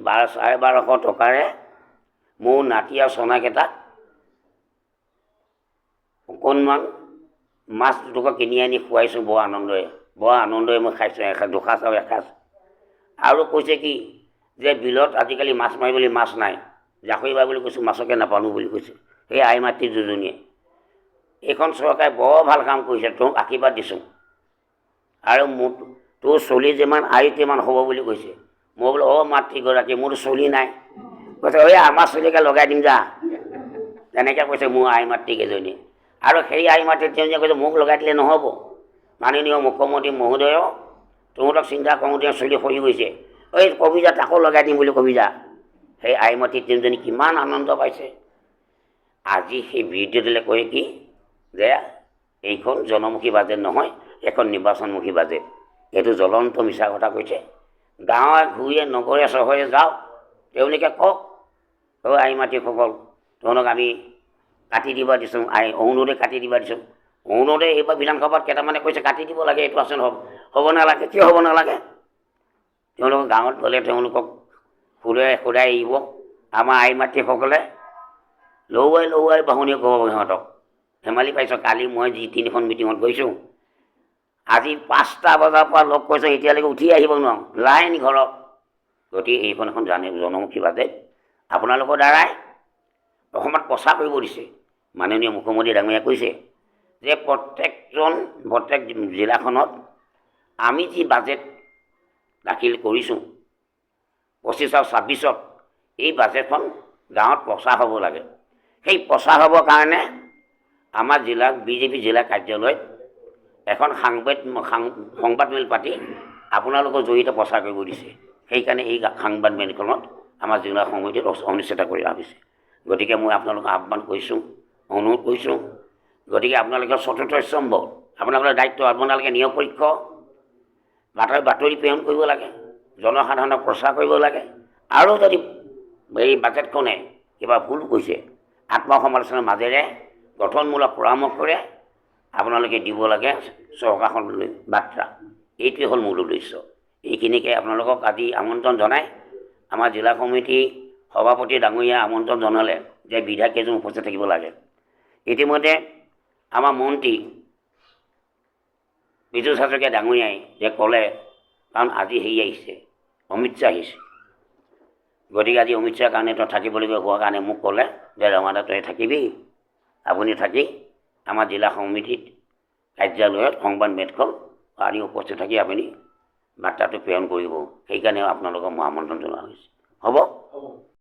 12,500 টকাৰে মোৰ নাতি আৰু চনাকেইটাক অকণমান মাছ দুটকা কিনি আনি খুৱাইছোঁ বৰ আনন্দৰে মই খাইছোঁ দুসাঁজ আৰু এসাঁজ। আৰু কৈছে কি যে বিলত আজিকালি মাছ মাৰিবলৈ মাছ নাই, জাকৈ বাই বুলি কৈছোঁ, মাছকে নাপালোঁ বুলি কৈছে সেই আই মাতৃ দুজনীয়ে। এইখন চৰকাৰে বৰ ভাল কাম কৰিছে, তোক আশীৰ্বাদ দিছোঁ। আৰু তোৰ চলি যিমান আয়ু তিমান হ'ব বুলি কৈছে। মই বোলো মাতৃগৰাকী মোৰতো চলি নাই। কৈছে আমাৰ চলিকে লগাই দিম যা, তেনেকৈ কৈছে মোৰ আই মাতৃকেইজনীয়ে। আৰু সেই আই মাতৃকেইজনীয়ে কৈছে মোক লগাই দিলে নহ'ব, মাননীয় মুখ্যমন্ত্ৰী মহোদয় তহঁতক চিন্তা কৰোঁতে চলি সৰি গৈছে, কবি যা তাকো লগাই দিম বুলি কবি যা। সেই আই মাতৃ তিনিজনী কিমান আনন্দ পাইছে। আজি সেই বিৰোধী দলে কয় কি যে এইখন জনমুখী বাজেট নহয়, এখন নিৰ্বাচনমুখী বাজেট। এইটো জ্বলন্ত মিছা কথা কৈছে। গাঁৱে ঘূৰিয়ে নগৰে চহৰে যাওক, তেওঁলোকে কওক আই মাতৃসকল তহঁতক আমি কাটি দিব দিছোঁ, অৰুণোদয় কাটি দিব দিছোঁ। অৰুণোদয় এইবাৰ বিধানসভাত কেইটামানে কৈছে কাটি দিব লাগে, এইটো আচল হ'ব নালাগে। কিয় হ'ব নালাগে? তেওঁলোকক গাঁৱত গ'লে তেওঁলোকক সোধাই আহিব আমাৰ আই মাতৃসকলে লৌৱাই বাহুনীয়ে ক'ব সিহঁতক ধেমালি পাইছ। কালি মই যি 3খন মিটিঙত গৈছোঁ, আজি 5টা বজাৰ পৰা লগ কৈছোঁ, এতিয়ালৈকে উঠি আহিব নোৱাৰোঁ, লাইন ঘৰত। গতিকে এইখন এখন জনমুখী বাজেট আপোনালোকৰ দ্বাৰাই অসমত প্ৰচাৰ কৰিব দিছে। মাননীয় মুখ্যমন্ত্ৰী ডাঙৰীয়াই কৈছে যে প্ৰত্যেক জিলাখনত আমি যি বাজেট দাখিল কৰিছোঁ 25 আৰু 26ত, এই বাজেটখন গাঁৱত প্ৰচাৰ হ'ব লাগে। সেই প্ৰচাৰ হ'বৰ কাৰণে আমাৰ বিজেপি জিলা কাৰ্যালয়ত এখন সংবাদমেল পাতি আপোনালোকৰ জৰিয়তে প্ৰচাৰ কৰিব দিছে। সেইকাৰণে এই সংবাদমেলখনত আমাৰ জিলা সমিতিত অনুষ্ঠিত কৰি ভাবিছে। গতিকে মই আপোনালোকক আহ্বান কৰিছোঁ, অনুৰোধ কৰিছোঁ, গতিকে আপোনালোকে চতুৰ্থ স্তম্ভ আপোনালোকৰ দায়িত্ব, আপোনালোকে নিৰপেক্ষ বাতৰি প্ৰেৰণ কৰিব লাগে, জনসাধাৰণক প্ৰচাৰ কৰিব লাগে। আৰু যদি এই বাজেটখনে কিবা ভুল কৈছে আত্মসমালোচনাৰ মাজেৰে গঠনমূলক পৰামৰ্শৰে আপোনালোকে দিব লাগে চৰকাৰখনলৈ বাৰ্তা। এইটোৱে হ'ল মূল উদ্দেশ্য। এইখিনিকে আপোনালোকক আজি আমন্ত্ৰণ জনাই আমাৰ জিলা সমিতি সভাপতি ডাঙৰীয়া আমন্ত্ৰণ জনালে যে বিধায়ক কেইজন উপস্থিত থাকিব লাগে। ইতিমধ্যে আমাৰ মন্ত্ৰী বিজু হাজৰিকা ডাঙৰীয়াই যে ক'লে, কাৰণ আজি আহিছে অমিত শ্বাহ আহিছে, গতিকে আজি অমিত শ্বাহৰ কাৰণে তই থাকিবলগীয়া হোৱাৰ কাৰণে মোক ক'লে যে ৰমাদা তই থাকিবি, আপুনি থাকি আমাৰ জিলা সমিতিত কাৰ্যালয়ত সংবাদমেলখন আদি উপস্থিত থাকি আপুনি বাৰ্তাটো প্ৰেৰণ কৰিব। সেইকাৰণে আপোনালোকক মই আমন্ত্ৰণ জনোৱা হৈছে। হ'ব।